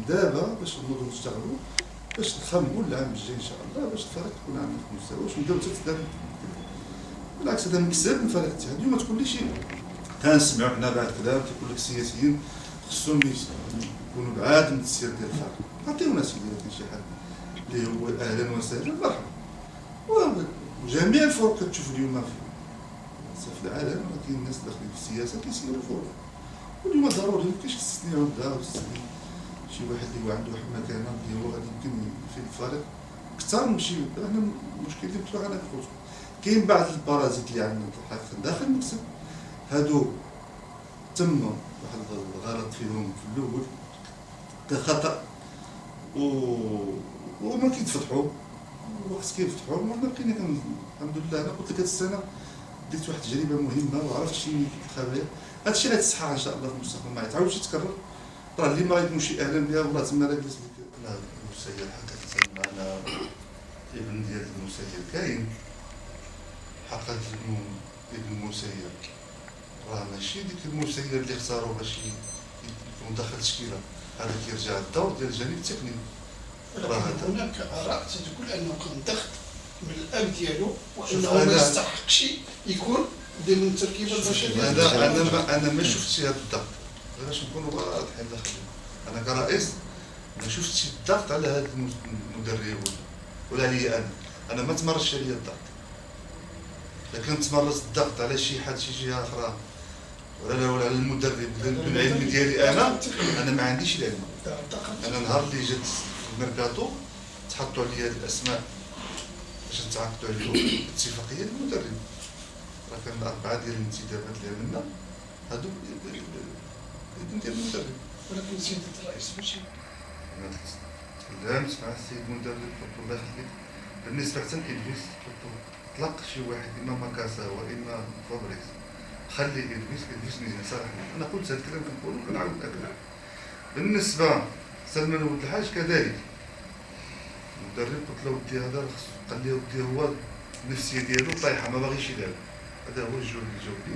دابا باش نوضوا نشتغلوا باش نخمموا العام الجاي ان شاء الله باش الفريق يكون عندنا في المستوى باش نبداو تدعم. بالعكس هذا مكسب من فريق الاتحاد. اليوم ما تقوليش كنسمعوا حنا بعد كلام كيقول لك السياسيين خصهم يكونوا بعاد من السير ديال الفريق. عطيونا سيدي كاين شي حد اللي هو اهلا وسهلا مرحبا. وجميع الفرق كتشوف اليوم في العالم كاين الناس داخلين في السياسه كيسيروا الفرق. واليوم ضروري مكاينش تستثني عبده وتستثني شي واحد اللي هو عنده واحد المكانه اللي هو غادي يمكن يفيد الفريق اكثر من شي. حنا المشكل اللي متبع انا كنقول كاين بعض البارازيت اللي عندنا في داخل المكتب هادو تم واحد الغلط فيهم في الاول كخطا وما كيتفتحوا وقت كيفتحوا ما بقينا الحمد لله. انا قلت لك هاد السنه درت واحد التجربه مهمه وعرفت شنو الخبايا. هادشي اللي غيتصحح ان شاء الله في المستقبل ما يتعاودش يتكرر. راه اللي ما غيكونش اهلا بها والله تما راه جلس لك. لا المسير حقيقه معنا ابن ديال المسير كاين حقا ابن المسير راه ماشي ديك المسير اللي اختاروا باش يكون داخل التشكيله. هذا كيرجع الدور ديال الجانب التقني. راه هناك اراء تقول انه كان ضغط من الاب ديالو وانه ما يستحقش يكون ضمن التركيبه البشريه. انا ما شفتش هذا الضغط باش نكونوا واضحين داخلين. انا كرئيس ما شفتش الضغط على هذا المدرب ولا عليا انا ما تمرش عليا الضغط. لكن تمرس الضغط على شي حد شي جهه اخرى ولا على المدرب بالعلم ديالي انا ما عنديش العلم. انا نهار اللي جات الميركاتو تحطوا عليا الاسماء باش نتعاقدوا على اتفاقيه المدرب. راه كان 4 ديال الانتدابات اللي عملنا هادو يدين ديال المدرب. ولكن سيدة الرئيس ماشي انا تكلمت مع السيد المدرب قلت له الله يخليك بالنسبه حتى لإدريس قلت له طلق شي واحد اما ماكاسا واما فابريس خلي إدريس مزيان صراحه. انا قلت هذا الكلام كنقولو كنعاود ناكد. بالنسبه سلمان ولد الحاج كذلك المدرب قلت له ودي هذا خصو قال لي ودي هو النفسيه ديالو طايحه ما باغيش يلعب. هذا هو الجواب اللي جاوب لي.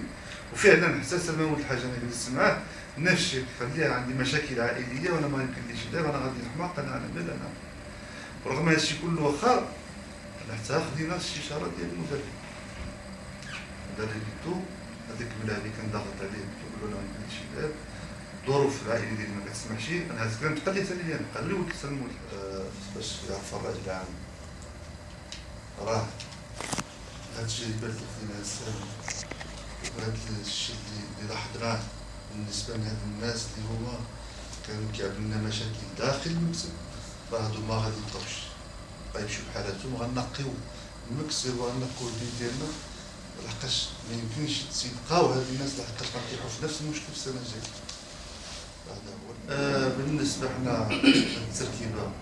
وفعلا حتى سلمان ولد الحاج انا جلست معاه نفس الشيء قال لي عندي مشاكل عائليه وانا ما يمكنليش نلعب انا غادي نحماق انا مال انا. ورغم هذا الشيء كله واخا حتى خدينا الاستشاره ديال المدرب. هذا اللي قلتو هذاك الملاعب اللي كان ضاغط عليه قلت له انا ما يمكنليش نلعب الظروف العائليه ديالي ما كتسمحش. انا هذا الكلام تقال لي حتى ليا قال لي ولد سلموا باش يعرف الراجل العام راه هاد التجربه اللي خديناها السنه وهاد الشيء اللي لاحظناه بالنسبه لهاد الناس اللي هما كانوا كيعملوا لنا مشاكل داخل المكتب راه هادو ما غادي يبقاوش غيمشيو بحالاتهم وغنقيو المكتب وغنقيو البيت ديالنا. لحقاش ما يمكنش تيبقاو هاد الناس لحقاش غنطيحوا في نفس المشكل في السنه الجايه. هذا هو بالنسبه حنا التركيبه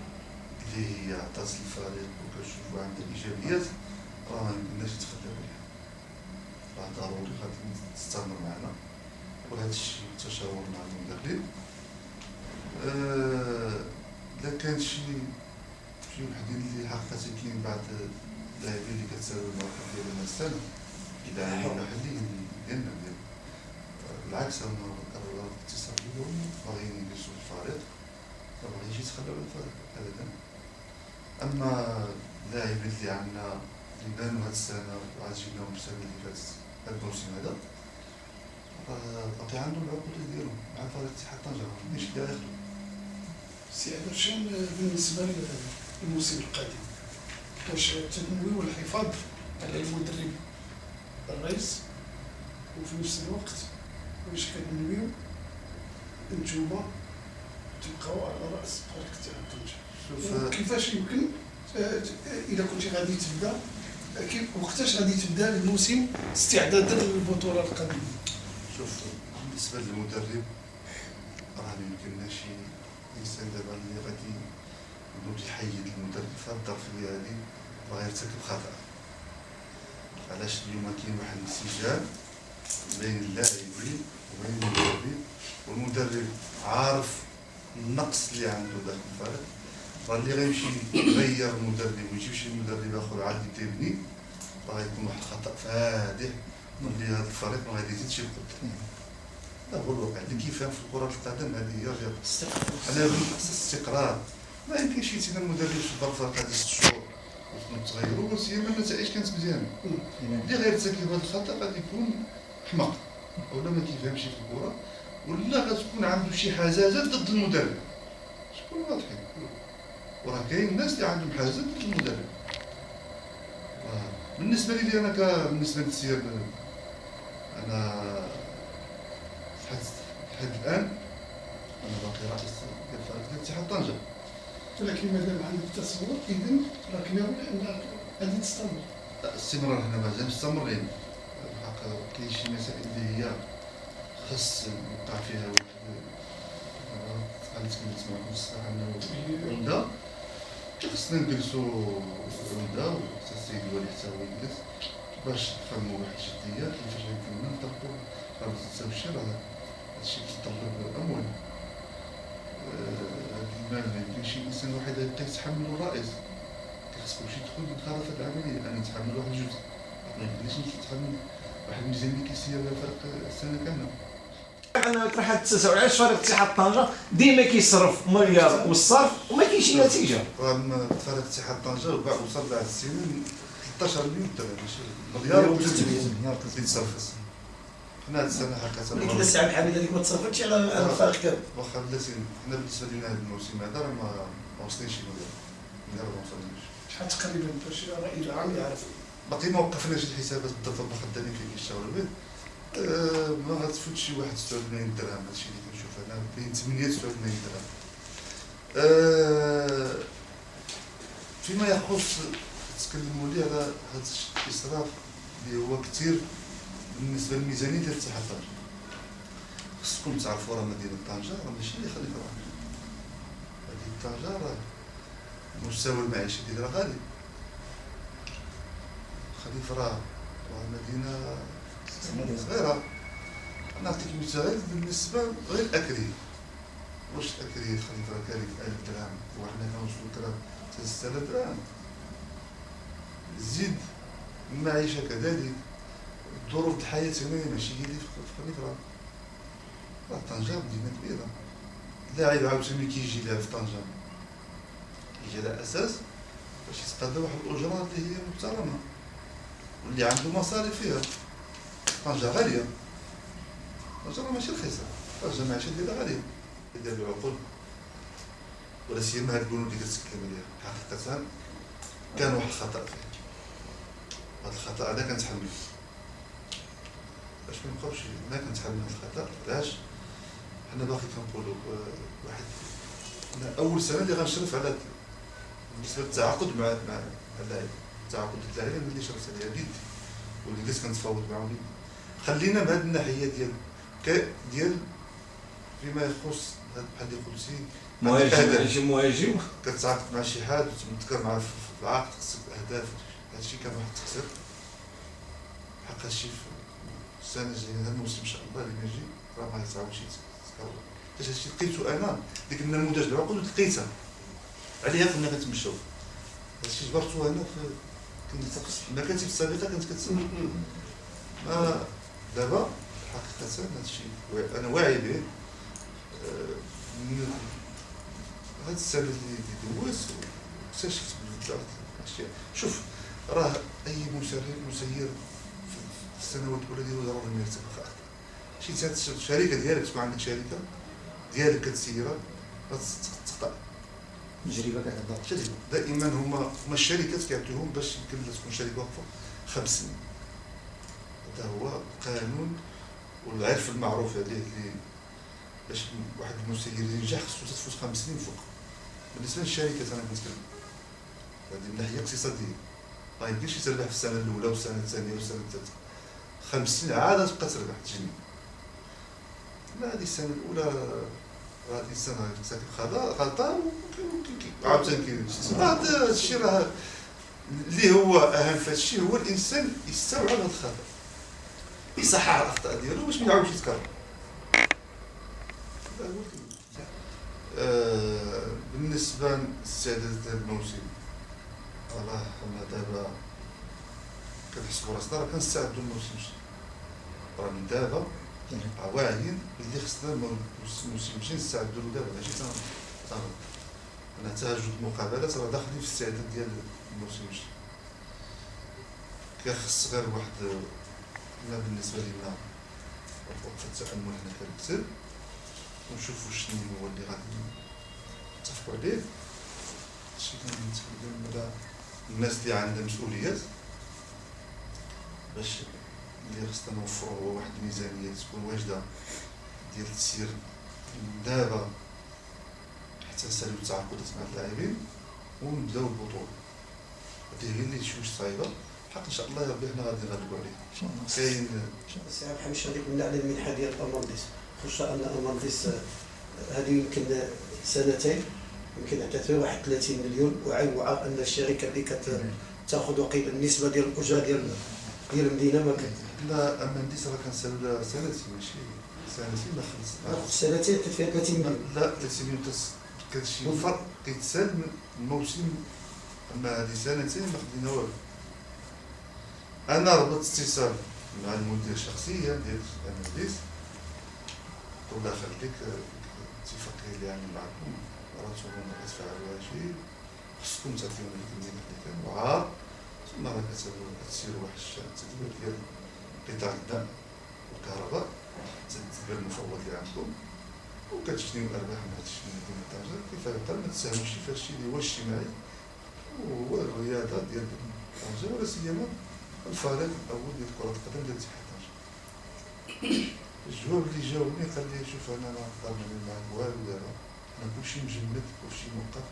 اللي هي عطات الفريق وكنشوفوا عندها ايجابيات راه ما يمكنناش نتخلاو عليها. راه ضروري غادي تستمر معنا وهذا الشيء تشاور مع المدرب. الا كان شي وحدين اللي حقا كاين بعض اللاعبين اللي كتساوي الموقف ديالنا السنه الى محليين ديالنا بالعكس هما قرروا الاتصال بهم باغيين يجلسوا في الفريق ما باغيينش يتخلاو على الفريق ابدا. اما اللاعبين اللي عندنا اللي بانوا هاد السنه وعاد جبناهم السنه اللي فاتت هاد الموسم هذا باقي عندهم العقود ديالهم مع فريق اتحاد طنجة ما عنديش اللي غياخدو. سي عبد بالنسبه للموسم القادم واش تنويو الحفاظ على المدرب الرئيس وفي نفس الوقت واش كتنويو نتوما تبقاو على راس فريق اتحاد طنجة؟ كيفاش يمكن اذا كنتي غادي تبدا وقتاش غادي تبدا الموسم استعدادا للبطوله القادمه؟ شوف بالنسبه للمدرب راه ما يمكنناش الانسان دابا اللي غادي ينوض يحيد المدرب في هاد الظرفيه هادي راه يرتكب خطا. علاش اليوم كاين واحد الانسجام بين اللاعبين وبين المدرب والمدرب عارف النقص اللي عنده داخل الفريق. راه اللي غيمشي يغير المدرب ويجيب شي مدرب اخر عاد يبني راه يكون واحد الخطا فادح واللي هذا الفريق ما غادي يزيدش يبقى. هذا هو الواقع اللي كيفهم في كرة القدم. هذه هي الرياضة. أنا خص الاستقرار. ما يمكنش يتينا المدرب في الفرقة هذه 6 شهور وتغيروا وسيما النتائج كانت مزيانة. اللي غير ترتكب هذا الخطأ غادي يكون حمق ولا ما كيفهمش في الكرة ولا غتكون عنده شي حزازات ضد المدرب. شكون واضحين وراه كاين الناس اللي عندهم حزازات ضد المدرب. بالنسبة لي أنا بالنسبة للسير أنا لحد الآن أنا باقي رئيس ديال فريق ديال اتحاد طنجة. ولكن مادام عندك تصور إذن راك ناوي أنك غادي تستمر. الاستمرار هنا مازال مستمرين. الحق كاين شي مسائل اللي هي خاص يوقع فيها واحد غنتكلم معكم الصراحة أنه عمدة خصنا نجلسو عمدة وحتى السيد الولي حتى هو يجلس باش نفهمو واحد الجدية كيفاش يمكننا نطبقو رابطة التبشير. هادشي كيتطلب أموال. هاد المال ميمكنش إنسان واحد يبقى يتحملو الرئيس. خاص كلشي يدخل يدخل في العملية. أنا نتحمل واحد الجزء ميمكنليش نتحمل واحد الميزانية اللي كيسير لها الفرق السنة كاملة. انا طرح هاد التساؤل علاش فريق اتحاد طنجة ديما كيصرف مليار والصرف وما كاينش نتيجة. فريق اتحاد طنجة وصل بعد السنين 13 مليون درهم ماشي مليار و 300 مليون كيتصرف. حنا هاد السنة حقا ولكن السي عبد الحميد هذيك ما تصرفتش على الفريق كامل. واخا بلاتي حنا بالنسبة لينا هاد الموسم هذا راه ما وصلينش مليار ما وصلناش. شحال تقريبا باش الرأي العام يعرف؟ باقي ما وقفناش الحسابات بالضبط خدامين فيه كيشتغلوا به. ما غتفوت شي 81 درهم. هادشي اللي كنشوف انا بين 88 درهم. فيما يخص تكلموا لي على هذا الاسراف اللي هو كثير بالنسبه للميزانيه ديال اتحاد طنجة. خصكم تعرفوا راه مدينه طنجة راه ماشي اللي خليفه راه مدينه طنجة راه المستوى المعيشي ديالها غالي. خليفه راه مدينه صغيرة. نعطيك مثال بالنسبة غير الأكري. واش الأكري خليفة كالف 1000 درهم وحنا كنوصلو درهم 3000 درهم. زيد المعيشة كذلك ظروف الحياة هنا ماشي هي اللي في خليفة. راه طنجة مدينة كبيرة. اللاعب عاوتاني كيجي لها في طنجة يجي على أساس باش يتقاضى واحد الأجرة اللي هي محترمة واللي عنده مصاريف فيها. طنجة غالية. طنجة ماشي رخيصة. طنجة المعيشة ديالها غالية. ديال العقول ولا سيما هاد البنود اللي كتكلم عليها حقيقة كان واحد الخطأ فيه. هاد الخطأ هذا كنتحمل. باش منبقاوش أنا كنتحمل هاد الخطأ. علاش؟ حنا باقي كنقولو واحد أنا أول سنة اللي غنشرف على بالنسبة للتعاقد مع اللاعب. التعاقد اللاعب أنا اللي شرفت عليها بيدي واللي بديت كنتفاوض معاهم. خلينا بهاد الناحية ديال فيما يخص بحال اللي قلتي مهاجم شي مهاجم كتعاقد مع شي حد وتذكر معاه في العقد خصك اهداف. هادشي كان واحد التقصير حق هادشي في السنة الجاية. هاد الموسم ان شاء الله اللي ما يجي راه ما يتعاودش يتكرر. حيت هادشي لقيتو انا ديك النموذج ديال العقود لقيتها عليها كنا كنتمشاو. هادشي جبرتو انا في المكاتب السابقة كانت كتسمع. دابا حقيقة هادشي أنا واعي به. هاد السنة اللي دوز اكتشفت بزاف الأشياء. شوف راه أي مسير في السنوات الأولى ديالو ضروري ما يرتكب أخطاء. شي الشركة ديالك تكون عندك شركة ديالك كتسيرها تخطأ. تجربة كتعطى. تجربة دائما هما الشركات كيعطيوهم باش يمكن تكون شركة واقفة 5 سنين. هذا هو قانون والعرف المعروف عليه اللي باش واحد المسير ينجح خصو تفوت 5 سنين فوق. بالنسبة للشركات أنا كنتكلم هذه من ناحية اقتصادية. ما يمكنش تربح في السنة الأولى والسنة الثانية والسنة الثالثة. 5 سنين عاد تبقى تربح تجني. لا هذه السنة الأولى راه الإنسان ارتكب خطأ عاوتاني كاين هذا الشيء راه اللي هو أهم في هادشي هو الإنسان يستوعب هذا الخطأ يصحح الأخطاء ديالو باش ما يعاودش يتكرر. بالنسبة لاستعداد الموسم راه حنا دابا كنحسبوا راسنا راه كنستعدوا للموسم. راه من دابا واعيين اللي خصنا ماشي نستعدوا له دابا ماشي تنغلط. انا تهجد مقابلات راه داخلين في الاستعداد ديال الموسم الجديد. كيخص غير واحد ما بالنسبه لنا وقفه التامل هنا كنكتب ونشوفوا شنو هو اللي غادي نتفقوا عليه. هادشي كنتكلم على الناس اللي عندها مسؤوليات باش اللي خصنا نوفروا هو واحد الميزانيه تكون واجده ديال التسيير دابا حتى نساليو التعاقدات مع اللاعبين ونبداو البطوله. هذه هي اللي شويه صعيبه حق ان شاء الله ربي حنا غادي نغلبوا عليه. كاين سي عبد الحميد شادي قلنا على المنحه ديال امانديس، خصوصا ان امانديس هذه يمكن سنتين يمكن عطات فيها واحد 30 مليون، وعوع ان الشركه اللي كتاخذ وقيل النسبه ديال الاجره ديال المدينه ما كان. لا امانديس راه كنسالو لها سنتين ماشي سنتين ما خلص. سنتين عطات فيها 30 مليون. لا 30 مليون كلشي فرق كيتسال من الموسم. اما هذه سنتين ما خدينا والو. انا ربطت اتصال مع المدير الشخصيه ديال امانديس ولا خليك الاتفاقيه اللي عامل معكم راه كتفعلوا شي خصكم تعطيونا ديك الميزانيه اللي كان وعار ثم راه كتسيروا واحد التدبير ديال قطاع الدم والكهرباء، التدبير المفوض اللي عندكم وكتجنيو الارباح من هذا الشيء اللي كاين طنجة. كيف يقال ما تساهموش في هذا الشيء اللي هو اجتماعي وهو الرياضه ديال طنجة ولا سيما الفريق الاول ديال كره القدم ديال اتحاد طنجة. الجواب اللي جاوبني قال لي شوف انا ما نقدر نعمل معاك والو دابا، انا كلشي مجمد كلشي موقف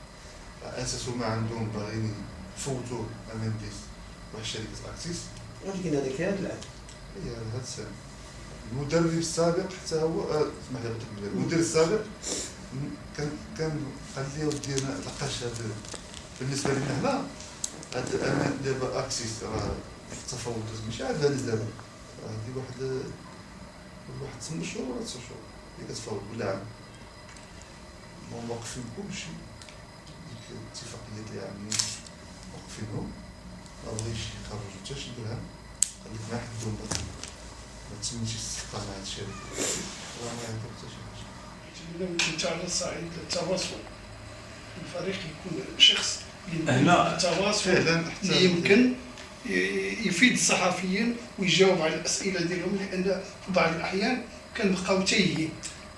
على اساس هما عندهم باغيين يفوتوا امانديس واحد شركه اكسيس. ولكن هذاك هذا العام هي هاد السنه المدرب السابق حتى هو اسمح لي قلت المدير السابق كان قال لي ودي انا لقاش هذا بالنسبه لنا هنا هاد دابا اكسيس راه في التفاوضات ماشي عاد هذه دابا هذه واحد 8 شهور ولا 9 شهور اللي كتفاوض كل عام. هما واقفين كلشي ديك الاتفاقيات اللي عاملين واقفينهم ما بغيش يخرجوا حتى شي درهم. قال لك ما حدهم ما تسميتيش الثقه مع هاد الشركه راه ما يعطيك حتى شي حاجه. يمكن على صعيد التواصل الفريق يكون شخص هنا التواصل فعلا اللي يمكن يفيد الصحفيين ويجاوب على الاسئله ديالهم، لان في بعض الاحيان كنبقاو تايهين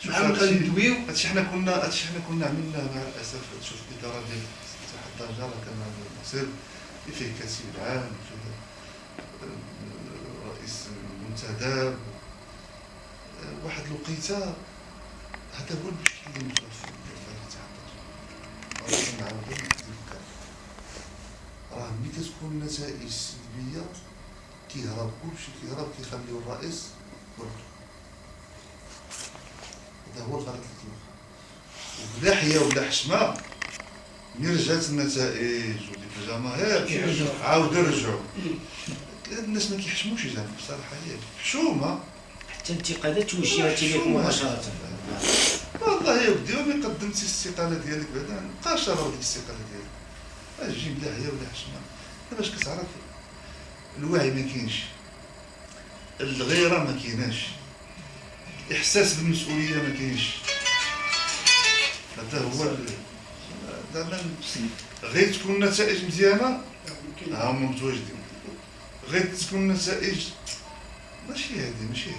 مع غندويو. هادشي حنا كنا عملنا مع الاسف. تشوف الاداره ديال اتحاد طنجة راه كان المصير فيه كتيب العام فيه رئيس المنتدب واحد الوقيته هذا هو المشكل اللي متوفر في اتحاد طنجة. نعاودو نذكر راه ملي كتكون النتائج سلبيه كيهرب كلشي كيهرب كيخليو الرئيس وحده. هذا هو الغلط اللي كاين. وبلا حياه ولا حشمه ملي رجعت النتائج وديك الجماهير عاودوا رجعوا. الناس ما كيحشموش يزعموا بصراحه هي حشومه حتى انتقادات توجهت اليك مباشره. والله يا ودي ملي قدمتي الاستقاله ديالك بعدا مابقاش راه ديك الاستقاله ديالك اجي بلا حياه ولا حشمه. باش كتعرف الوعي ما كاينش، الغيره ما كايناش، احساس بالمسؤوليه ما كاينش. هذا هو زعما غير تكون النتائج مزيانه ها هما متواجدين، غير تكون النتائج ماشي هي هذه ماشي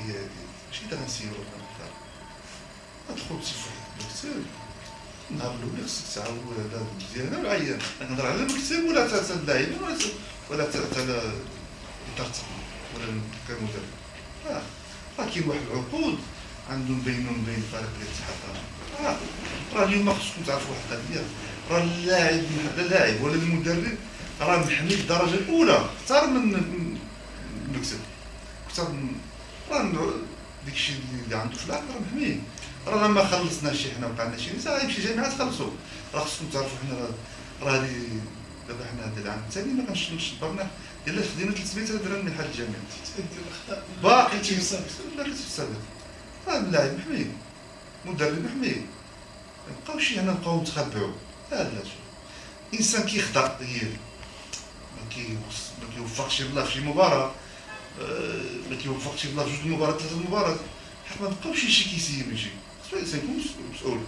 دا غنسيرو نختار ندخل شي واحد المكتب النهار الاول خصك تعاود هذا مزيانه ولا عيانه. نهضر على المكتب ولا تاع اللاعبين ولا تاع اداره ولا كمدرب. راه كاين واحد العقود عندهم بينهم بين الفريق ديال الاتحاد. راه اليوم خصكم تعرفوا واحد القضيه، راه اللاعب ولا المدرب راه محمي الدرجه الاولى اكثر من المكتب، اكثر من راه داكشي اللي عنده في العقد راه محمي. راه لما خلصنا شي حنا وقع لنا شي نزاع يمشي جامعات خلصوا. راه خصكم تعرفوا حنا راه هذه دابا حنا هذا العام الثاني ما كنشبرنا الا خدينا 300 درهم من حال الجامعه باقي تيسابق راه اللاعب محمي مدرب محمي. ما نبقاوش هنا نبقاو نتخبعوا. لا شوف انسان كيخطا ديال ما كيوفقش الله في شي مباراه، ما كيوفقش الله في جوج المباريات ثلاثه المباريات حق ما بقاوش شي كيسيب يجي، خصو الانسان يكون مسؤول،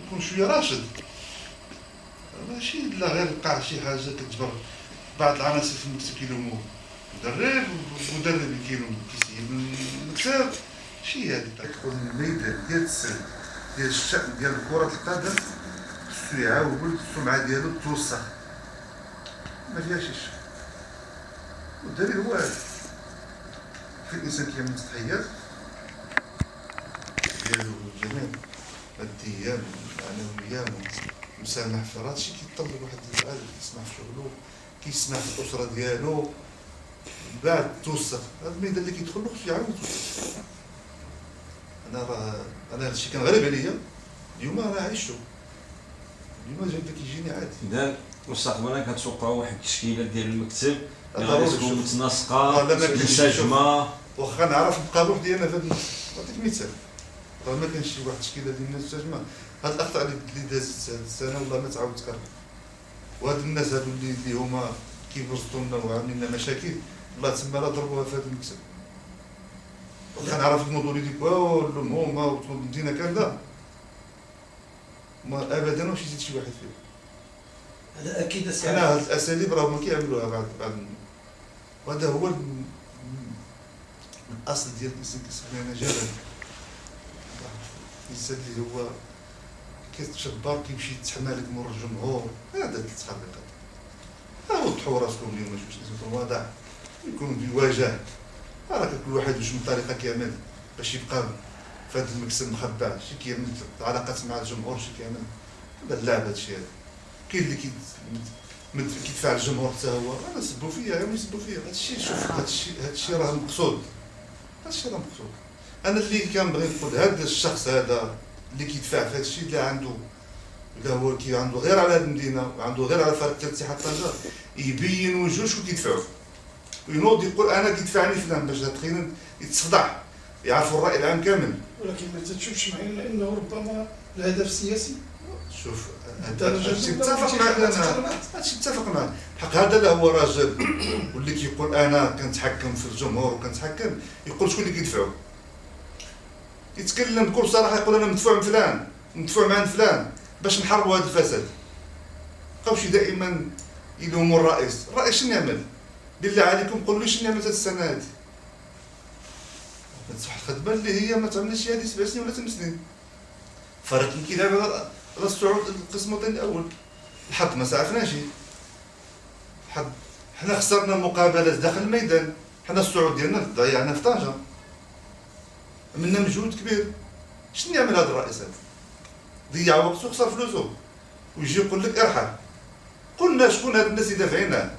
يكون شويه راشد، ماشي لا غير بقى شي حاجه كتجبر بعض العناصر في المكتب كيلومو مدرب ومدرب اللي كيسيب المكتب. شي هادي تدخل الميدان ديال السن ديال الشأن ديال كرة القدم خصو يعاود السمعة ديالو توسخ، ما فيهاش شي. والدليل هو هذا، في الإنسان كيعمل تضحيات ديالو جميع ماديا معنويا مسامح في راه هادشي كيتطلب واحد العادة، كيسمح في شغلو، كيسمح في الأسرة ديالو، من بعد توسخ. هاد الميدان اللي كيدخل خصو يعاود يتوسخ. أنا هادشي كان غريب عليا، اليوم أنا عايشتو، اليوم جا كيجيني عادي. إذا مستقبلا كتوقعوا واحد التشكيله ديال المكتب اللي ضروري غادي تكون شوف. متناسقه لا ما كاينش منسجمه. واخا نعرف نبقى بوحدي انا في هذا نعطيك مثال، راه ما كانش شي واحد التشكيله ديال الناس تجمع. هاد الاخطاء اللي دازت هاد السنه والله ما تعاود تكرر، وهاد الناس هادو اللي هما كيبرزطوا لنا وعاملين لنا مشاكل الله تسمى راه ضربوها في هذا المكتب. واخا نعرف الموضوع اللي هما والمدينه كامله ما ابدا واش يزيد شي واحد فيهم. هذا اكيد انا هاد الاساليب راه هما كيعملوها بعد وهذا هو الاصل ديال الانسان كيسميه انا جبل. الانسان اللي هو كيتشبر كيمشي يتحمى لك مور الجمهور، هذا التخليقات. وضحوا راسكم اليوم واش لازم واضح يكون بواجه، راه كل واحد واش من طريقه كيعمل باش يبقى في هذا المكسب مخبع، شي كيعمل العلاقات مع الجمهور، شي كيعمل هذا اللعب. هادشي هذا كاين اللي كيدفع الجمهور حتى هو، انا سبوا فيا غير يسبوا فيا. هادشي شوف هادشي راه مقصود، هادشي راه مقصود. انا اللي كنبغي نقول هذا الشخص هذا اللي كيدفع في هادشي اللي عنده، الا هو عنده غير على هاد المدينه وعنده غير على فريق ديال اتحاد طنجه، يبين وجهه شكون كيدفعو وينوض يقول انا كيدفعني فلان باش تخيل يتصفضح، يعرفوا الراي العام كامل. ولكن ما تشوفش معايا لانه ربما الهدف السياسي. شوف هادشي متفق معك، انا هادشي متفق معك حق. هذا اللي هو راجل واللي كيقول انا كنتحكم في الجمهور وكنتحكم، يقول شكون اللي كيدفعو، يتكلم بكل صراحه، يقول انا مدفوع من فلان مدفوع مع فلان باش نحاربوا هذا الفساد. بقاوش دائما يلوموا الرئيس شنو يعمل؟ بالله عليكم قولوا لي شنو عملت هاد السنه هادي. تصح الخدمه اللي هي ما تعملش هادي 7 سنين ولا 8 سنين. فريق اللي كيلعب على الصعود للقسم الوطني الاول، الحظ ما سعفناش. الحظ حنا خسرنا مقابلات داخل الميدان، حنا الصعود ديالنا ضيعنا في طنجه، عملنا مجهود كبير. شنو يعمل هذا الرئيس هذا؟ ضيع وقته وخسر فلوسه ويجي يقول لك ارحل. قلنا شكون هاد الناس اللي دافعينه؟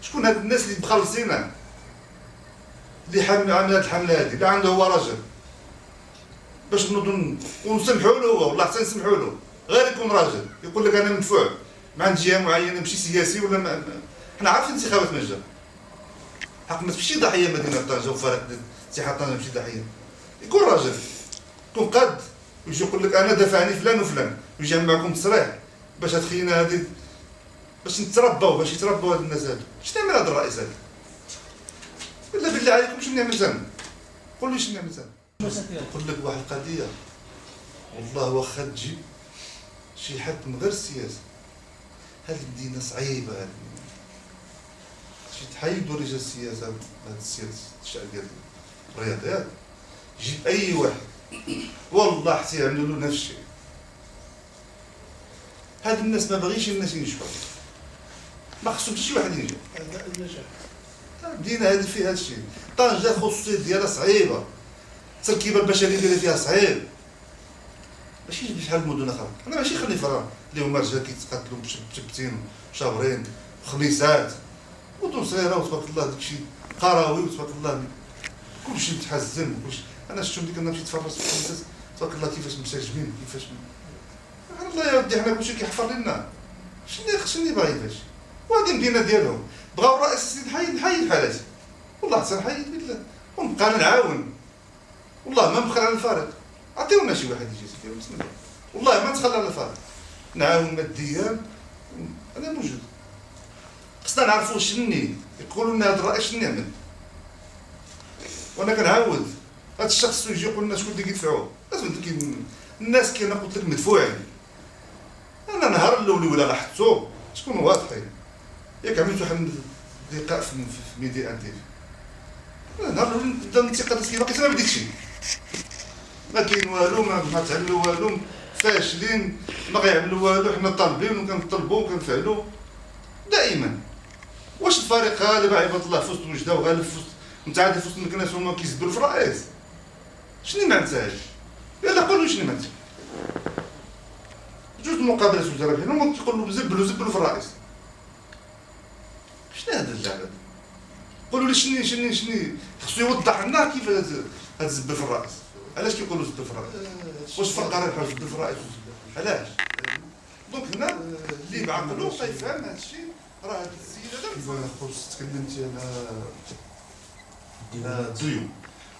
شكون هاد الناس اللي مخلصينه؟ اللي عامل هاد الحمله هادي، اللي عنده هو راجل باش نوضو ونسمحوا له هو، والله حتى نسمحوا له، غير يكون راجل يقول لك انا مدفوع مع عند جهه معينه ماشي سياسي ولا ما. حنا عارفين انتخابات مجا، حق ما تمشي ضحيه مدينه طنجه وفريق اتحاد طنجه ماشي ضحيه. يكون راجل، يكون قاد، ويجي يقول لك انا دافعني فلان وفلان، ويجي معكم تصريح باش هاد خينا هادي باش نترباو، باش يترباو هاد الناس هادو. شنو يعمل هاد الرئيس هذا؟ بالله عليكم شنو يعمل زعما؟ قول لي شنو يعمل زعما؟ نقول لك واحد القضيه، والله واخا تجيب شي حد من غير السياسه، هاد المدينه صعيبه، هاد المدينه شي تحيدوا رجال السياسه، هاد السياسه الشعب ديال الرياضيات، جيب اي واحد والله حتى يعملوا له نفس الشيء. هاد الناس ما باغيش الناس ينجحوا، ما خصهم حتى شي واحد ينجح. هذا النجاح. المدينه هذه فيها هذا الشيء، طنجه الخصوصيه ديالها صعيبه، التركيبه البشريه ديالها فيها صعيب، ماشي بحال المدن اخرى. انا ماشي خلي فرا اللي هما رجال كيتقاتلوا مشبتين وشابرين وخميسات، مدن صغيره وتبارك الله داكشي قراوي وتبارك الله كلشي متحزن وكلشي. انا شفتهم اللي كنا نمشي نتفرج في الخميسات تبارك الله كيفاش مساجمين، كيفاش سبحان الله يا ودي حنا كلشي كيحفر لنا. شنو باغي فاش؟ وهذه المدينه ديالهم بغاو الرئيس نحيد حالاتي، والله حتى نحيد بالله ونبقى نعاون، والله ما نبخل على الفريق. عطيونا شي واحد يجي فيه بسم الله، والله ما نتخلى على الفريق، نعاون ماديا. انا موجود، خصنا نعرفوا شنو يقولوا لنا هذا الرئيس شنو يعمل. وانا كنعاود هذا الشخص يجي يقول لنا شكون اللي كيدفعوه؟ الناس كاين قلت لك مدفوعين. انا النهار الاول ولا لاحظتو تكونوا واضحين، ياك عملت واحد اللقاء في ميديا ان تي في، النهار الاول بدا الانتقاد السياسي باقي ما بديت شي، ما كاين والو، ما تعملوا والو، فاشلين، ما غيعملوا والو، حنا طالبين وكنطلبوا وكنفعلوا دائما. واش الفريق هذا دابا عباد الله في وسط وجده وغالب في وسط متعادل في وسط المكناس هما كيزبلوا في الرئيس؟ شنو معناتها؟ يلا قولوا شنو معناتها. جوج مقابلات وزراء بحال هما كيقولوا زبلوا في الرئيس. شنو هذا اللعب؟ قولوا لي شنو خصو يوضح لنا كيف هاد الزبل في الرئيس. علاش كيقولوا زبل في الرئيس؟ واش فرق راه بحال زبل في الرئيس؟ علاش؟ دونك هنا اللي بعقلو تيفهم هاد الشيء، راه هاد السيد هذا كيف خص تكلمتي على الديون.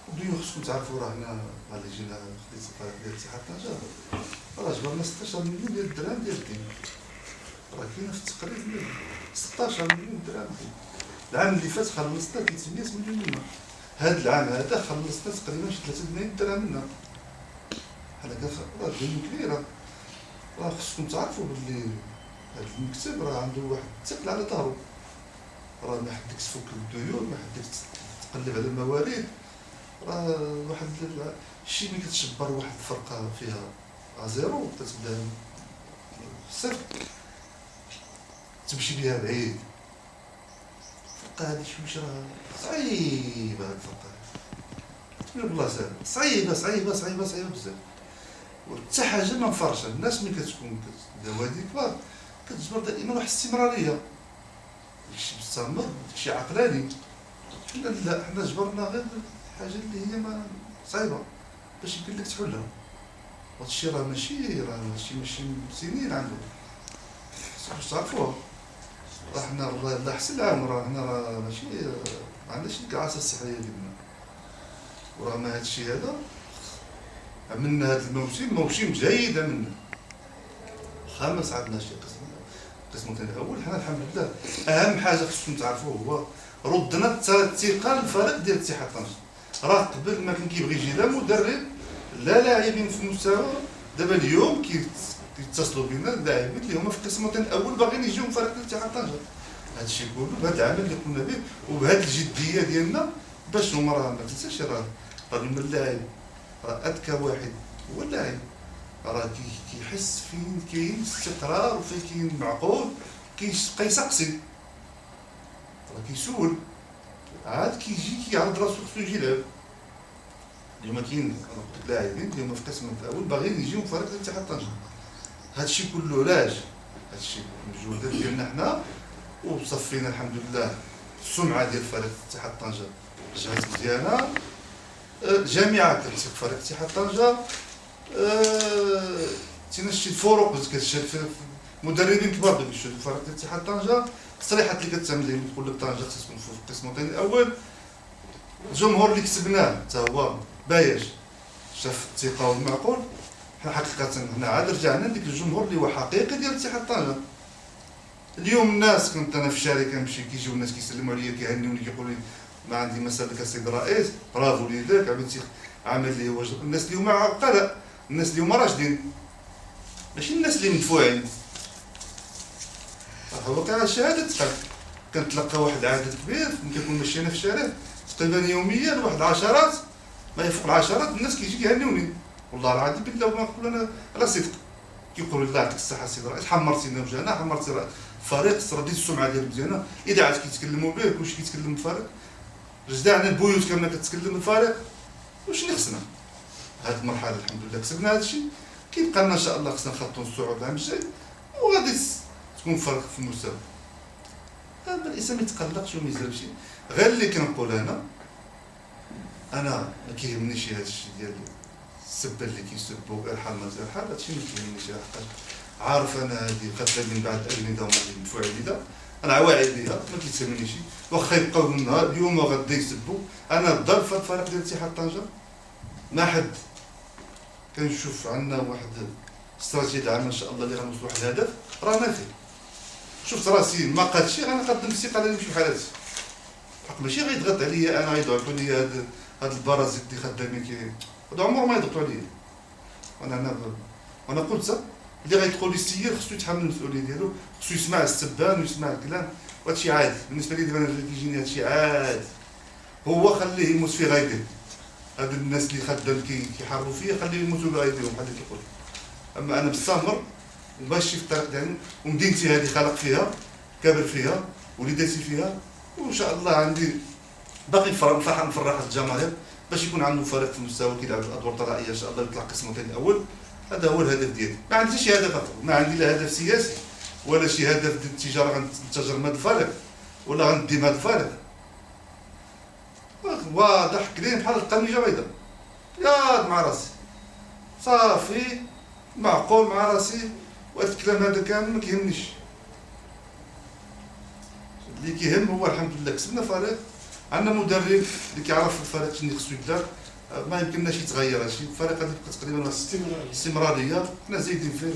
الديون خصكم تعرفوا راه هنا غادي يجينا الاستثمار ديال اتحاد طنجة، راه جبرنا 16 مليون ديال الدرهم ديال الدين، راه كاينه في التقرير ديالو 16 مليون درهم. العام اللي فات خلصنا 300 مليون منها، هذا العام هذا خلصنا تقريبا شي 3 ملايين درهم منها. بحال هكا راه الديون كبيره، راه خصكم تعرفوا باللي هذا المكتب راه عنده واحد الثقل على ظهره، راه ما حدك تفك الديون، ما حدك تقلب على الموارد، راه واحد الشيء ملي كتشبر واحد الفرقه فيها زيرو كتبدا صفر تمشي بها بعيد. الفرقه هذه شويه راه صعيبه، هاد الفرقه تقول والله ساهل، صعيبه بزاف، وحتى حاجه ما مفرشه. الناس ملي كتكون دوادي كبار كتجبر دائما واحد الاستمراريه، داكشي مستمر، داكشي عقلاني. حنا لا، حنا جبرنا غير الحاجه اللي هي ما صعيبه باش يمكن لك تحلها. هادشي راه ماشي سنين عنده، خصكم تعرفوها. راه حنا الله يحسن العام، راه حنا راه ماشي ما عندناش ديك العصا السحريه ديالنا، وراه ما هادشي هذا عملنا هذا الموسم موسم جيد، عملنا خامس عندنا شي قسم الاول. حنا الحمد لله اهم حاجه خصكم تعرفوه هو ردنا الثقه للفريق ديال اتحاد طنجة. راه قبل ما كان كيبغي يجي لا مدرب لا لاعبين في المستوى، دابا اليوم كيتصلوا بنا اللاعبين اللي هما في القسم الاول باغيين يجيو من فريق اتحاد طنجة. هذا الشيء كله بهذا العمل اللي قمنا به وبهذه الجديه ديالنا باش هما راه ما تنساش راه اليوم اللاعب راه اذكى واحد هو اللاعب، راه كيحس فين كاين استقرار وفين كاين معقول، كيبقى يسقسي، راه كيسول، عاد كيجي كيعرض راسو خصو يجي يلعب. اليوم كاين لاعبين اللي هما في القسم الاول باغيين يجيو من فريق اتحاد طنجة. هذا الشيء كله علاش؟ هذا الشيء المجهودات ديالنا حنا، وصفينا الحمد لله السمعه ديال فريق اتحاد طنجة رجعت مزيانه. الجامعه كتثق فريق اتحاد طنجة، تينشي الفروق كتشارك في مدربين كبار كيشاركوا في فريق اتحاد طنجة، التصريحات اللي كتعمل لهم تقول لك طنجة خصها تكون في القسم الوطني الاول. الجمهور اللي كسبناه حتى هو بايش شاف الثقه والمعقول. حنا حقيقه حنا عاد رجعنا لديك الجمهور اللي هو حقيقي ديال اتحاد طنجة. اليوم الناس كنت انا في الشارع كنمشي كيجيو الناس كيسلموا عليا كيهنيوني كيقولوا لي ما عندي مسالك السيد الرئيس، برافو ليداك عملتي عمل اللي هو الناس اللي هما عقلاء، الناس اللي هما راشدين، ماشي الناس اللي مدفوعين. هو كان شهاده كنتلقى واحد العدد كبير ملي كنكون ماشيين في الشارع تقريبا يوميا، واحد العشرات ما يفوق العشرات الناس كيجي كيهنيوني، والله العظيم بالله وما نقول انا على صدق، كيقولوا الله يعطيك الصحه السيد الرئيس، حمرتينا وجهنا، حمرتي الفريق، رديت السمعه ديالك مزيانه، اذا عاد كيتكلموا به كلشي كيتكلم الفريق، رجعنا البيوت كامله كتكلم الفريق، وشنو خصنا؟ هذه المرحله الحمد لله كسبنا هذا الشيء، كيبقى لنا ان شاء الله خصنا نخططوا للصعود العام الجاي وغادي تكون فرق في المستوى. هذا الانسان ما يتقلقش وما يزربش، غير اللي كنقول انا ما كيهمنيش هذا الشيء ديال السبه اللي كيسبوا ارحال ما ارحال، هذا الشيء ما كيهمنيش حقاش عارف انا هذه خدت من بعد الالميده وما المفعليه، انا واعي بها ما كيتهمنيش، واخا يبقاو من النهار اليوم وغدا يسبوا، انا ضل في الفريق ديال اتحاد طنجة ما حد كنشوف عندنا واحد استراتيجيه عامه ان شاء الله اللي غنوصلوا لواحد الهدف رانا فيه. شفت راسي ما قادش غنقدم الثقه اللي نمشي بحال هادشي، حق ماشي غيضغط عليا انا غيضغطوا لي هاد البرازيت اللي خدامين هادو عمرهم ما يضغطوا عليا. وانا قلت اللي غيدخل يسير خصو يتحمل المسؤوليه ديالو، خصو يسمع السبان ويسمع الكلام، وهادشي عادي بالنسبه لي. دابا انا كيجيني هادشي عادي، هو خليه يموت في غايديه. هاد الناس اللي خدام كيحاربوا فيا خليه يموتوا بغايديهم بحال اللي كيقول. اما انا مستمر وماشي في الطريق ديالي، ومدينتي هذه خلق فيها، كابر فيها، وليداتي فيها، وان شاء الله عندي باقي فرحان نفرح الجماهير باش يكون عنده فريق في المستوى كيلعب ادوار طلائيه ان شاء الله يطلع قسم الوطني الاول. هذا هو الهدف ديالي. ما عنديش شي هدف اخر، ما عندي لا هدف سياسي ولا شي هدف ديال التجاره غنتاجر من هذا الفريق ولا غنديم هذا الفريق. واضح كلين بحال القميجه بيضاء، ياض مع راسي صافي معقول مع راسي. وهذا الكلام هذا كامل ما كيهمنيش. اللي كيهم هو الحمد لله كسبنا فريق، عندنا مدرب اللي كيعرف الفريق شنو خصو يدار، ما يمكنناش يتغير هادشي. الفريق هذا بقى تقريبا استمراريه، حنا زايدين فيه.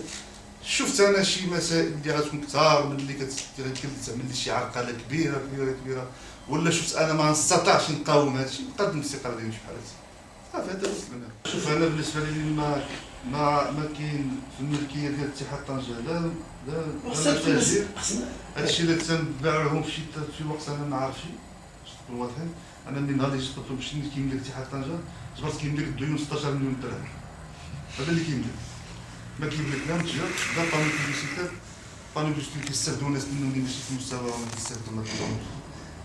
شفت انا شي مسائل اللي غتكون كثار من اللي كتعمل لي شي عرقله كبيره كبيره كبيره، ولا شفت انا ما نستطعش نقاوم هادشي، نقدم الاستقاله ديالي بحال هكا صافي. هذا هو. شوف انا بالنسبه لي ما كاين في الملكيه ديال اتحاد طنجة لا تاجير. هادشي اللي تنباعوهم في شي وقت انا ما عارفش باش نكونوا واضحين. انا من نهار اللي جيت قلت لهم شنو اللي كيملك اتحاد طنجة، جبرت كيملك الديون 16 مليون درهم. هذا اللي كيملك، ما كيملك لا متجر لا بانو بوبليسيتير. بانو بوبليسيتير كيستافدوا ناس منهم اللي ماشي في المستوى وما كيستافدوا ما كيفهموش.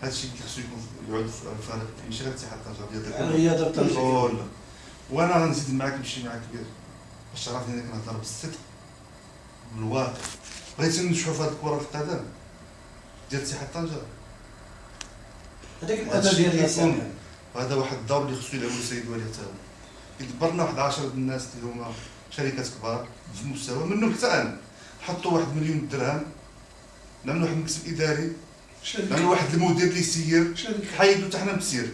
هادشي اللي خصو يكون يعود في الفريق، ماشي غير اتحاد طنجة ديال الرياضه الطنجة. لا وانا غنزيد معاك نمشي معاك كبير باش تعرفني انا كنهضر بالصدق بالواقع. بغيتي نشوف هاد كرة القدم ديال اتحاد طنجة، هذاك الاداء ديال الانسان. وهذا واحد الدور اللي خصو يلعبو السيد ولي حتى هو. يدبرنا واحد 10 الناس اللي هما شركات كبار في المستوى، منهم حتى انا. نحطوا 1 مليون درهم، نعملوا واحد المكتب اداري، نعملوا واحد المدير اللي يسير، حيدوا حتى حنا نسير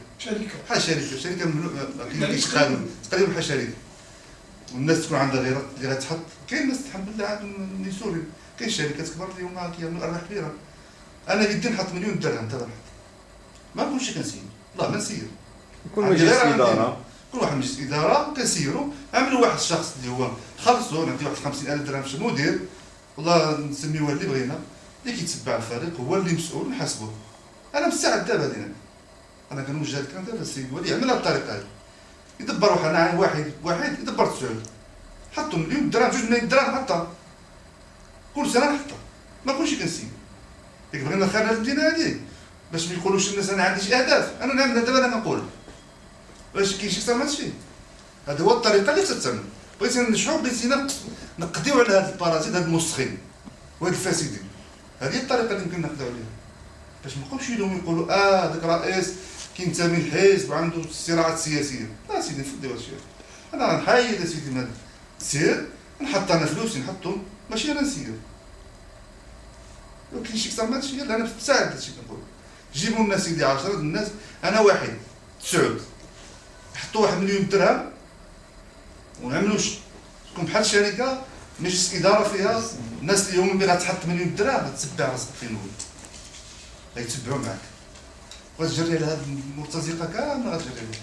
بحال شركه ما كاينش قانون تقريبا بحال شركه، والناس تكون عندها غيرات اللي غتحط. كاين ناس الحمد لله عندهم نيسوري، كاين شركات كبار اللي هما كيعملوا ارباح كبيره. انا بدي نحط مليون درهم تبع ما نكونش كنسير، والله ما نسير. يكون مجلس اداره، كل واحد مجلس اداره كنسيرو. عملوا واحد الشخص اللي هو خلصوا، نعطي واحد 50,000 درهم شي مدير، والله نسميوه اللي بغينا، اللي كيتبع الفريق هو اللي مسؤول، نحاسبوه. انا مستعد دابا هذه انا كنوجه الكلام دابا السيد ولي يعملها بالطريقه هذه، يدبر واحد يدبر 9 حطوا مليون درهم 2 ملايين درهم حطها كل سنه نحطها، ما كلشي كنسير. ياك بغينا الخير لهاد المدينه هذه باش ما يقولوش الناس انا عندي شي اهداف، انا نعمل دابا انا كنقول واش كاين شي اكثر من هادشي. هذه هو الطريقه اللي تتعمل. بغيتينا ننجحوا، بغيتينا نقضيو على هاد البارازيت، هاد المسخين وهاد الفاسدين. هذه الطريقه اللي يمكن ناخذوا عليها باش ما يبقاوش يلوموا يقولوا داك رئيس كينتمي للحزب وعنده صراعات سياسيه. لا سيدي نفضيو هادشي، انا غنحايد اسيدي من هذا السير، نحط انا فلوسي نحطهم، ماشي انا نسير. لو كاين شي اكثر من هادشي انا مستعد هادشي كنقول. جيبوا لنا سيدي 10 الناس، انا واحد 9 يحطوا 1 مليون درهم ونعملوا تكون بحال شركه مجلس اداره فيها الناس اللي هما اللي غتحط مليون درهم غتتبع راسك فين هو، غيتبعوا معاك وغتجري على هاد المرتزقه كامله، غتجري عليها.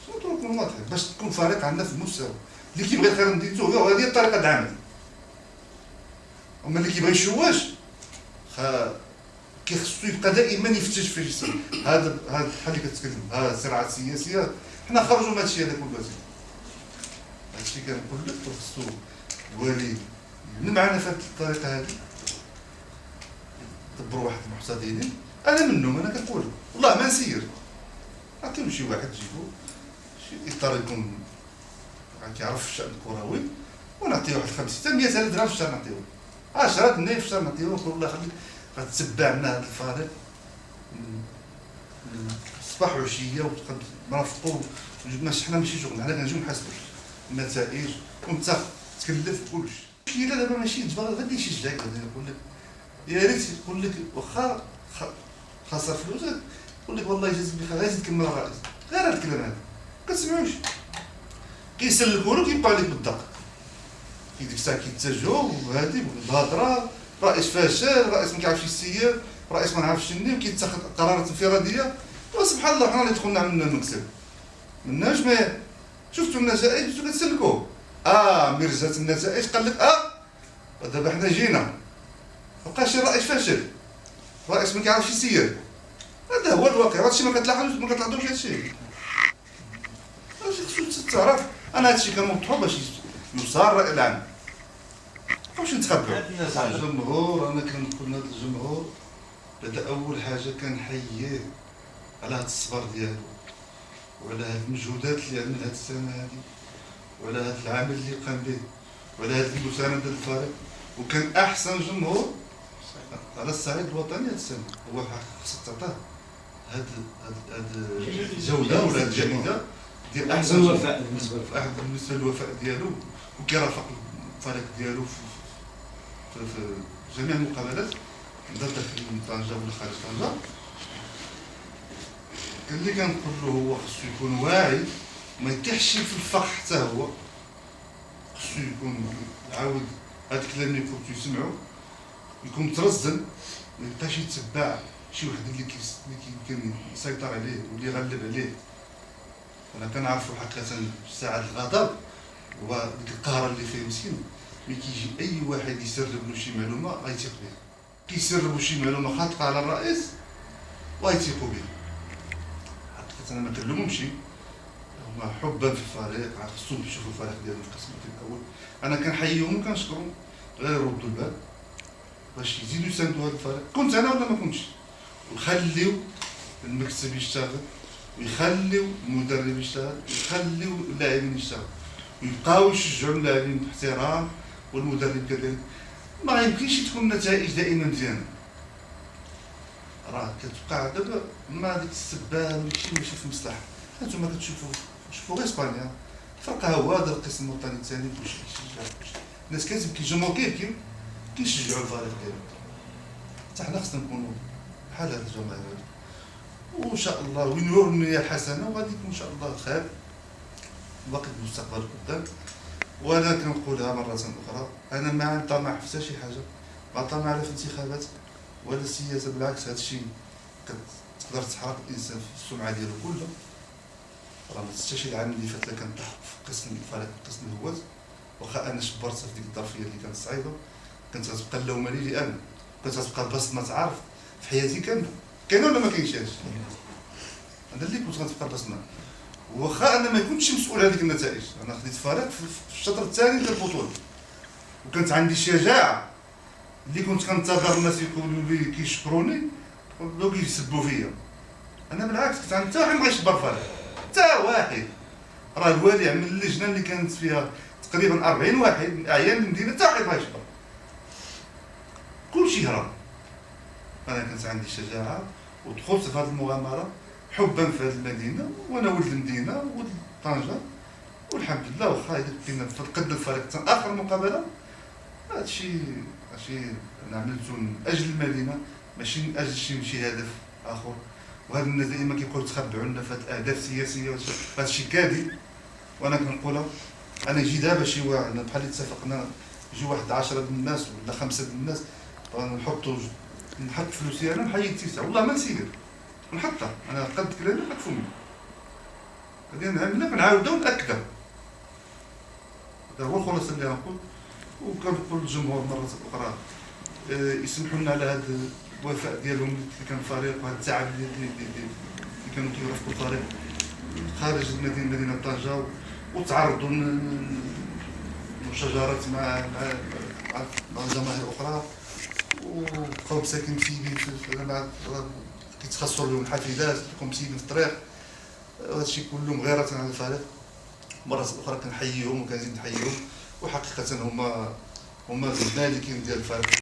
شنو نكون واضحين باش تكون فريق عندنا في المستوى اللي كيبغي الخير نديتو. هذه الطريقه د العمل. اما اللي كيبغي يشواش كيخصو يبقى دائما يفتش في جسم هذا بحال اللي كتكلم هذا الصراعات السياسيه. حنا خرجوا من هادشي هذا كله. هادشي كنقول لك خصو الوالي من معنا في هذه الطريقه هذه، دبروا واحد المحتضنين. انا منهم، انا كنقول والله ما نسير. عطيو شي واحد جيبو شي اطار يكون كيعرف الشأن الكروي، ونعطيه واحد 50 100,000 درهم في الشهر، نعطيوه 10 دنانير في الشهر، نعطيوه نقول الله يخليك غتتبع لنا هذا الفريق الصباح وعشيه ونرافقوا. حنا ماشي شغل، حنا كنجيو نحاسبوا النتائج وانت تكلف كلشي. المشكله دابا ماشي تبغى غادي يشجعك، غادي نقول لك يا ريت يقول لك واخا خاصها فلوسك، يقول لك والله يجازيك بخير غير تكمل الرئيس. غير هذا الكلام هذا كتسمعوش، كيسلكوا لك يبقى عليك بالدق. ديك الساعه كيتجهوا وهادي بالهضره، رئيس فاشل، رئيس ما كيعرفش يسير، رئيس ما نعرفش شنو، وكيتاخذ قرارات انفراديه وسبحان الله حنا اللي دخلنا عملنا المكسب مناش ما شفتوا النتائج شفتوا كتسلكوا مرزات النتائج قال لك ودابا حنا جينا مابقاش الرئيس فاشل الرئيس ما كيعرفش يسير هذا هو الواقع هادشي ما كتلاحظوش هادشي خصو تعرف انا هادشي كنوضحو باش يوصل الرأي العام واش نتخبعوا الجمهور انا كنقول لهذا الجمهور بدا اول حاجه كنحييه على هاد الصبر ديالو وعلى هاد المجهودات اللي عمل هاد السنه هادي وعلى هاد العمل اللي قام به وعلى هاد المسانده للفريق وكان احسن جمهور على الصعيد الوطني هاد السنه هو خصك تعطاه هاد الجوده ولا هاد الجائزه ديال احسن الوفاء بالنسبه للوفاء ديالو وكيرافق الفريق ديالو في جميع المقابلات داخل طنجة ولا خارج طنجة. اللي كنقول له هو خصو يكون واعي ما يطيحش في الفخ حتى هو خصو يكون عاود هاد الكلام اللي كنتو يسمعو يكون مترزن ما يبقاش يتبع شي واحد اللي كيمكن يسيطر عليه واللي يغلب عليه. انا كنعرفو حقيقة ساعة الغضب وديك القهرة اللي فيه مسكين ملي كيجي اي واحد يسرب له شي معلومه غيثيق بها كيسربوا شي معلومه خاطئه على الرئيس وغيثيقوا بها. حقيقه انا ما كنلومهمش هما حبا في الفريق خصهم يشوفوا الفريق ديالهم في القسم الاول. انا كنحييهم وكنشكرهم غير يردوا البال باش يزيدوا يساندوا هذا الفريق كنت انا ولا ما كنتش ويخليو المكتب يشتغل ويخليو المدرب يشتغل ويخليو اللاعبين يشتغلوا ويبقاو يشجعوا اللاعبين باحترام والمدرب كذلك. ما يمكنش تكون النتائج دائما مزيانه راه كتبقى دابا ما ديك السبان وداكشي ماشي في المصلحه. هانتوما كتشوفوا غير اسبانيا فرقها هو هذا القسم الوطني الثاني كلشي كيشجع الناس كتبكي الجمهور كيبكي كيشجعوا الفريق ديالهم. حتى حنا خصنا نكونوا بحال هاد الجماهير وان شاء الله وينوروا النيه الحسنه وغادي يكون ان شاء الله خير باقي المستقبل قدام. وانا كنقولها مره اخرى انا ما طمع في حتى شي حاجه ما طمع لا في الانتخابات ولا السياسه بالعكس هذا الشيء تقدر تحرق الانسان في السمعه ديالو كلها. راه ما تنساش العام اللي فات كنت في قسم الفريق قسم الهواة واخا انا شبرت في ديك الظرفيه اللي كانت صعيبه كانت غتبقى اللومه لي انا كانت غتبقى البصمه تعرف في حياتي كامله كاينه ولا ما كاينش هادشي انا اللي كنت غتبقى البصمه واخا انا ما كنتش مسؤول هذيك النتائج. انا خديت فريق في الشطر الثاني ديال البطوله وكانت عندي الشجاعه اللي كنت كنتظر الناس يقولوا لي كيشكروني وبداو كيسبوا فيا. انا بالعكس كنت عندي حتى واحد ما غيشبر فريق حتى واحد. راه الوالي عمل اللجنه اللي كانت فيها تقريبا 40 واحد من اعيان المدينه حتى واحد ما غيشبر كلشي هرب. انا كانت عندي الشجاعه ودخلت في هذه المغامره حبا في هذه المدينه وانا ولد المدينه ولد طنجه والحمد لله واخا كنا قد الفريق اخر مقابله هادشي انا عملته من اجل المدينه ماشي من اجل شي هدف اخر. وهذا الناس دائما كيقولوا تخبعوا لنا في هاد الاهداف السياسيه هادشي كاذب وانا كنقولها. انا يجي دابا شي واحد بحال اللي اتفقنا يجي واحد 10 ديال الناس ولا 5 ديال الناس نحط فلوسي انا نحيد 9 والله ما نسير نحطها انا قد كلامي نحط فمي غادي نعملها كنعاودو ناكدها. هذا هو الخلاصه اللي غنقول. وكنقول للجمهور مره اخرى يسمحوا لنا على هذا الوفاء ديالهم اللي كان الفريق وهذا التعب اللي كانوا كيرافقوا الفريق خارج مدينه طنجه وتعرضوا للمشاجرات مع جماهير اخرى وبقاو مساكين مسيبين كيتخصصوا لهم الحافلات كيبقاو مسيبين في الطريق. هادشي كلهم غيرة على الفريق. مرة أخرى كنحييهم وكنزيد نحييهم وحقيقة هما المالكين ديال الفريق.